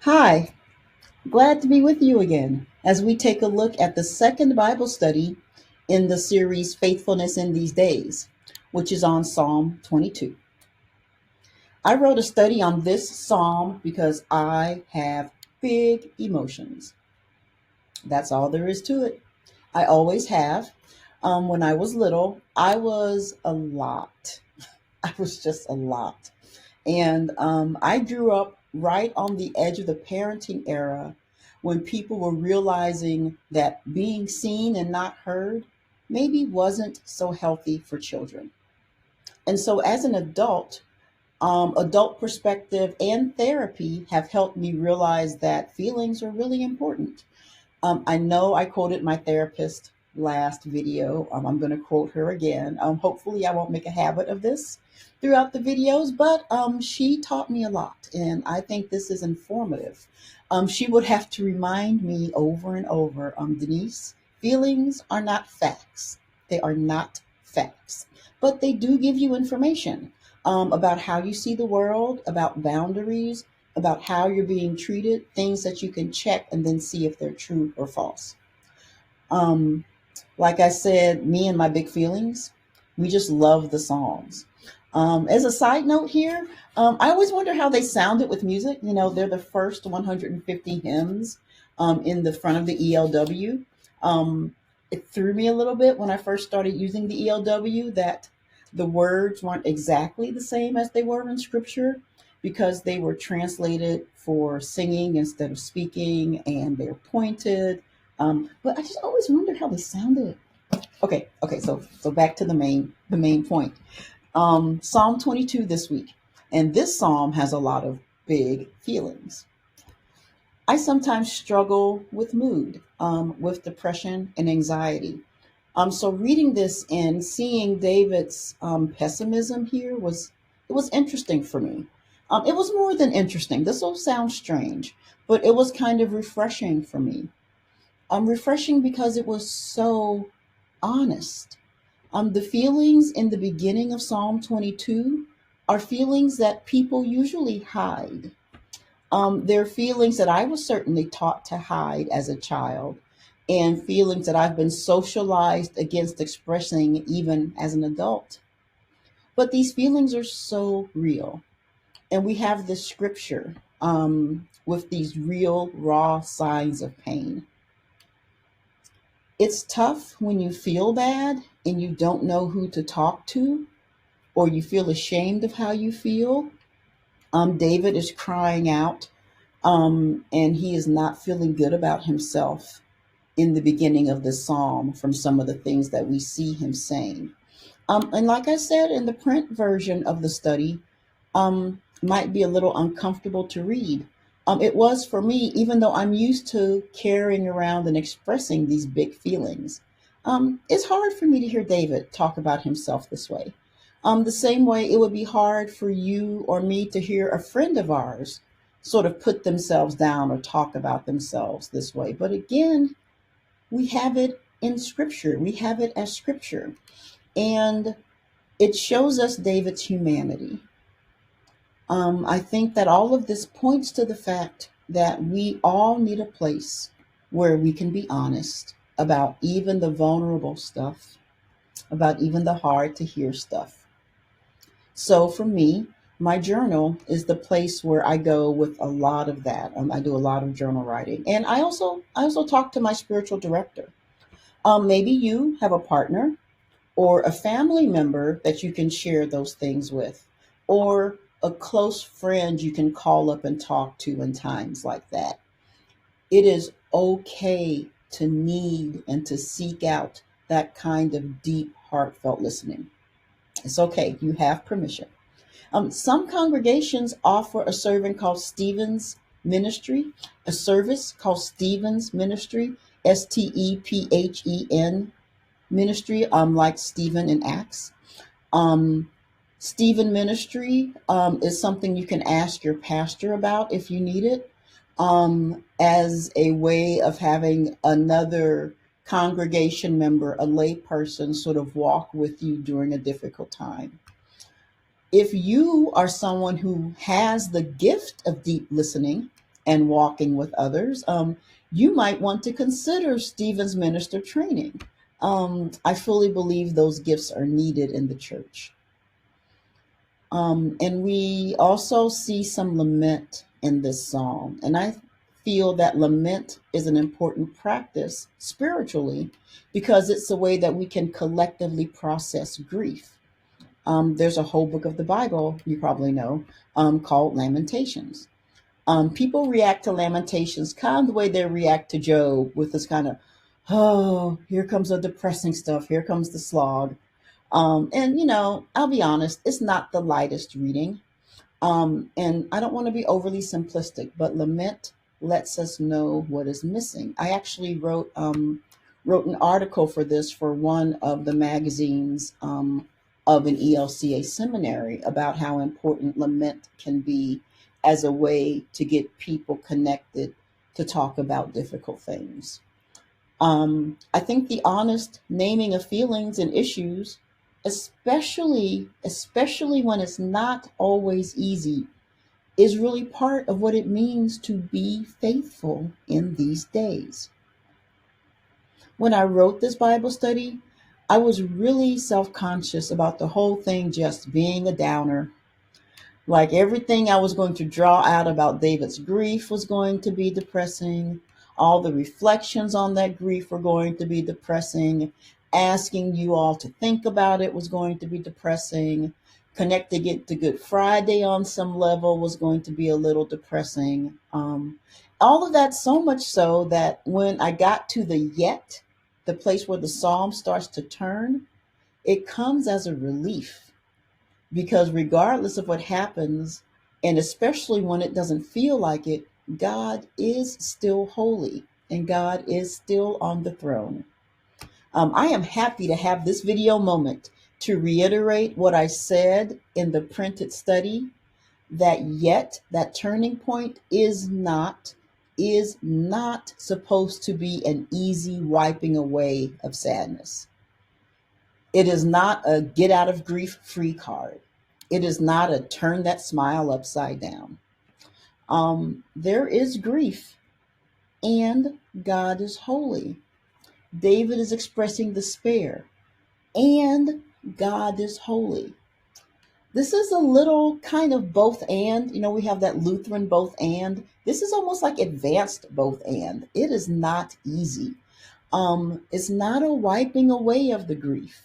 Hi, glad to be with you again as we take a look at the second Bible study in the series Faithfulness in These Days, which is on Psalm 22. I wrote a study on this psalm because I have big emotions. That's all there is to it. I always have. When I was little, I was a lot. I was just a lot. And I grew up right on the edge of the parenting era when people were realizing that being seen and not heard maybe wasn't so healthy for children. And so, as an adult, adult perspective and therapy have helped me realize that feelings are really important. I know I quoted my therapist last video. I'm going to quote her again. Hopefully, I won't make a habit of this throughout the videos, but she taught me a lot, and I think this is informative. She would have to remind me over and over, Denise, feelings are not facts. They are not facts, but they do give you information about how you see the world, about boundaries, about how you're being treated, things that you can check and then see if they're true or false. Um, like I said, me and my big feelings, we just love the Psalms. As a side note here, I always wonder how they sounded with music. You know, they're the first 150 hymns in the front of the ELW. It threw me a little bit when I first started using the ELW that the words weren't exactly the same as they were in scripture because they were translated for singing instead of speaking and they're pointed. But I just always wonder how they sounded. Okay, so back to the main point. Psalm 22 this week. And this psalm has a lot of big feelings. I sometimes struggle with mood, with depression and anxiety. So reading this and seeing David's pessimism here was interesting for me. It was more than interesting. This will sound strange, but it was kind of refreshing for me. Refreshing because it was so honest. The feelings in the beginning of Psalm 22 are feelings that people usually hide. They're feelings that I was certainly taught to hide as a child, and feelings that I've been socialized against expressing even as an adult. But these feelings are so real. And we have this scripture with these real, raw signs of pain. It's tough when you feel bad and you don't know who to talk to, or you feel ashamed of how you feel. David is crying out, and he is not feeling good about himself in the beginning of the psalm from some of the things that we see him saying. And like I said, in the print version of the study, might be a little uncomfortable to read. It was for me, even though I'm used to carrying around and expressing these big feelings. It's hard for me to hear David talk about himself this way. The same way it would be hard for you or me to hear a friend of ours sort of put themselves down or talk about themselves this way. But again, we have it in scripture. We have it as scripture. And it shows us David's humanity. I think that all of this points to the fact that we all need a place where we can be honest about even the vulnerable stuff, about even the hard to hear stuff. So for me, my journal is the place where I go with a lot of that. I do a lot of journal writing, and I also talk to my spiritual director. Maybe you have a partner or a family member that you can share those things with, or a close friend you can call up and talk to in times like that. It is okay to need and to seek out that kind of deep, heartfelt listening. It's okay. You have permission. Some congregations offer a service called Stephen's Ministry, a service called Stephen's Ministry, Stephen Ministry, like Stephen in Acts. Um, Stephen Ministry is something you can ask your pastor about if you need it, as a way of having another congregation member, a lay person, sort of walk with you during a difficult time. If you are someone who has the gift of deep listening, and walking with others, you might want to consider Stephen's minister training. I fully believe those gifts are needed in the church. And we also see some lament in this psalm. And I feel that lament is an important practice spiritually because it's a way that we can collectively process grief. There's a whole book of the Bible, you probably know, called Lamentations. People react to Lamentations kind of the way they react to Job, with this kind of, oh, here comes the depressing stuff, here comes the slog. And, I'll be honest, it's not the lightest reading. And I don't want to be overly simplistic, but lament lets us know what is missing. I actually wrote an article for this for one of the magazines of an ELCA seminary about how important lament can be as a way to get people connected to talk about difficult things. I think the honest naming of feelings and issues, especially when it's not always easy, is really part of what it means to be faithful in these days. When I wrote this Bible study, I was really self-conscious about the whole thing just being a downer. Like everything I was going to draw out about David's grief was going to be depressing. All the reflections on that grief were going to be depressing. Asking you all to think about it was going to be depressing. Connecting it to Good Friday on some level was going to be a little depressing. All of that, so much so that when I got to the yet, the place where the psalm starts to turn, it comes as a relief, because regardless of what happens, and especially when it doesn't feel like it, God is still holy and God is still on the throne. I am happy to have this video moment to reiterate what I said in the printed study, that yet, that turning point is not supposed to be an easy wiping away of sadness. It is not a get out of grief free card. It is not a turn that smile upside down. There is grief, and God is holy. David is expressing despair, and God is holy. This is a little kind of both and. We have that Lutheran both and. This is almost like advanced both and. It is not easy. It's not a wiping away of the grief,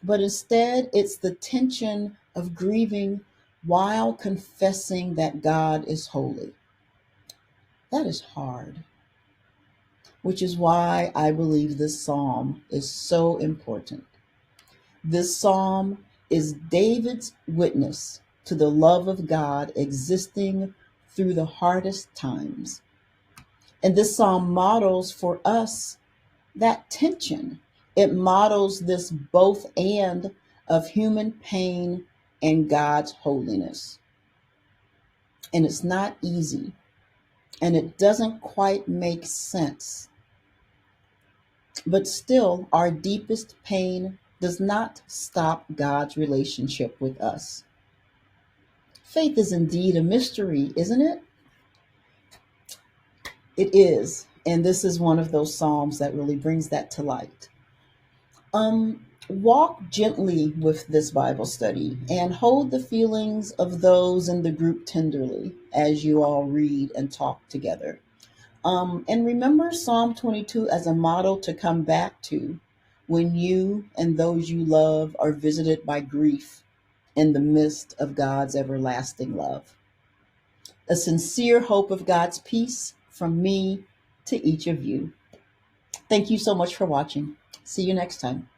but instead it's the tension of grieving while confessing that God is holy. That is hard, which is why I believe this psalm is so important. This psalm is David's witness to the love of God existing through the hardest times. And this psalm models for us that tension. It models this both and of human pain and God's holiness. And it's not easy, and it doesn't quite make sense. But still, our deepest pain does not stop God's relationship with us. Faith is indeed a mystery, isn't it? It is. And this is one of those psalms that really brings that to light. Walk gently with this Bible study and hold the feelings of those in the group tenderly as you all read and talk together. And remember Psalm 22 as a model to come back to when you and those you love are visited by grief in the midst of God's everlasting love. A sincere hope of God's peace from me to each of you. Thank you so much for watching. See you next time.